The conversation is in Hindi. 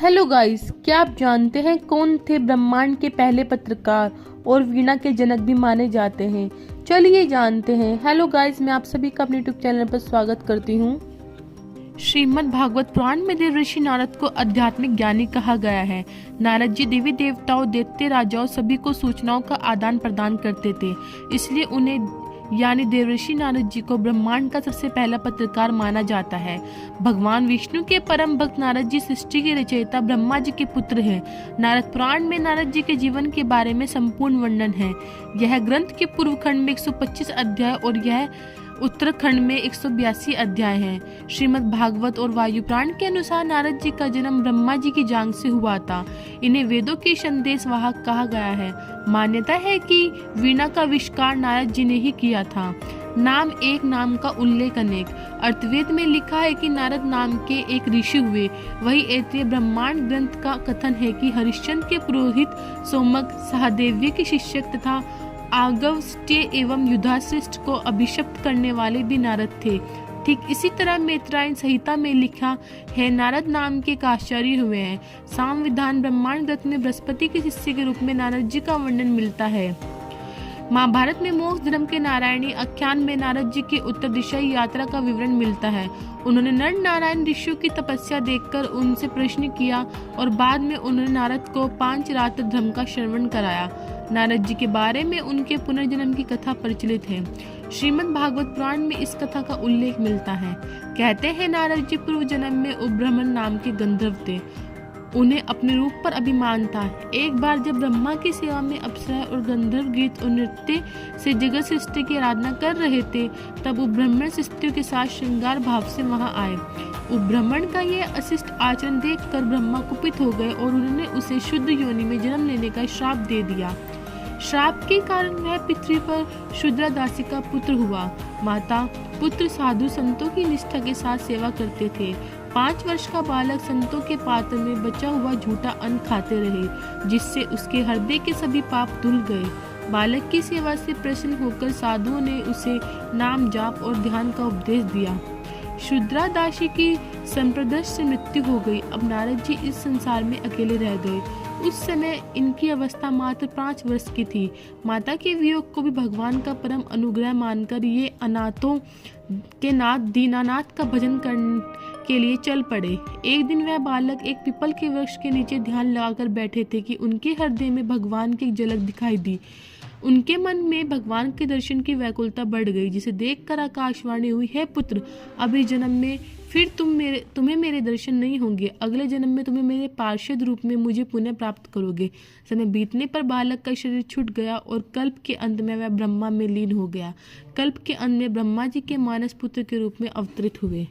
हेलो गाइस, क्या आप जानते हैं कौन थे ब्रह्मांड के पहले पत्रकार और वीणा के जनक भी माने जाते हैं। चलिए जानते हैं। हेलो गाइस, मैं आप सभी का अपने यूट्यूब चैनल पर स्वागत करती हूँ। श्रीमद् भागवत पुराण में देव ऋषि नारद को आध्यात्मिक ज्ञानी कहा गया है। नारद जी देवी देवताओं, दैत्य, राजाओं सभी को सूचनाओं का आदान प्रदान करते थे, इसलिए उन्हें यानी देवर्षि नारद जी को ब्रह्मांड का सबसे पहला पत्रकार माना जाता है। भगवान विष्णु के परम भक्त नारद जी सृष्टि के रचयिता ब्रह्मा जी के पुत्र हैं। नारद पुराण में नारद जी के जीवन के बारे में संपूर्ण वर्णन है। यह ग्रंथ के पूर्व खंड में 125 अध्याय और यह उत्तराखंड में 182 अध्याय हैं। श्रीमद् भागवत और वायु पुराण के अनुसार नारद जी का जन्म ब्रह्मा जी की जांघ से हुआ था। इन्हें वेदों के संदेश वाहक कहा गया है। मान्यता है कि वीणा का आविष्कार नारद जी ने ही किया था। नाम एक, नाम का उल्लेख अनेक। अर्थवेद में लिखा है कि नारद नाम के एक ऋषि हुए। वही ऐत्रेय ब्रह्मांड ग्रंथ का कथन है कि हरिश्चंद्र के पुरोहित सोमक, सहदेव्य के शिष्य तथा आगस्त्य एवं युधाश्रिष्ट को अभिशप्त करने वाले भी नारद थे। ठीक इसी तरह मैत्रायण संहिता में लिखा है, नारद नाम के एक आचार्य हुए हैं। सामविधान ब्रह्मांड ग्रंथ में बृहस्पति के शिष्य के रूप में नारद जी का वर्णन मिलता है। महाभारत में मोक्ष धर्म के नारायणी आख्यान में नारद जी की उत्तर दिशाई यात्रा का विवरण मिलता है। उन्होंने नर नारायण ऋषियों की तपस्या देखकर उनसे प्रश्न किया और बाद में उन्होंने नारद को 5 रात्र धर्म का श्रवण कराया। नारद जी के बारे में उनके पुनर्जन्म की कथा प्रचलित है। श्रीमद् भागवत पुराण में इस कथा का उल्लेख मिलता है। कहते हैं नारद जी पूर्व जन्म में उपब्रह्मण नाम के गंधर्व थे। उन्हें अपने रूप पर अभिमान था। एक बार जब ब्रह्मा की सेवा में अप्सरा और गंधर्व गीत और नृत्य से जगत सृष्टि की आराधना कर रहे थे, तब उपब्रह्मण स्त्रियों के साथ श्रृंगार भाव से वहां आए। उपब्रह्मण का यह अशिष्ट आचरण देखकर ब्रह्मा कुपित हो गए और उन्होंने उसे शुद्ध योनि में जन्म लेने का श्राप दे दिया। श्राप के कारण वह पृथ्वी पर शूद्रा दासी का पुत्र हुआ। माता पुत्र साधु संतों की निष्ठा के साथ सेवा करते थे। 5 वर्ष का बालक संतों के पात्र में बचा हुआ झूठा अन्न खाते रहे, जिससे उसके हृदय के सभी पाप धुल गए। बालक की सेवा से प्रसन्न होकर साधुओं ने उसे नाम जाप और ध्यान का उपदेश दिया। शूद्रा दासी की संप्रदर्श से मृत्यु हो गई। अब नारद जी इस संसार में अकेले रह गए। उस समय इनकी अवस्था मात्र 5 वर्ष की थी। माता के वियोग को भी भगवान का परम अनुग्रह मानकर ये अनाथों के नाथ दीनानाथ का भजन करने के लिए चल पड़े। एक दिन वह बालक एक पीपल के वृक्ष के नीचे ध्यान लगाकर बैठे थे कि उनके हृदय में भगवान की झलक दिखाई दी। उनके मन में भगवान के दर्शन की व्याकुलता बढ़ गई, जिसे देखकर आकाशवाणी हुई, हे पुत्र, अभी जन्म में फिर तुम्हें मेरे दर्शन नहीं होंगे। अगले जन्म में तुम्हें मेरे पार्षद रूप में मुझे पुनः प्राप्त करोगे। समय बीतने पर बालक का शरीर छूट गया और कल्प के अंत में वह ब्रह्मा में लीन हो गया। कल्प के अंत में ब्रह्मा जी के मानस पुत्र के रूप में अवतरित हुए।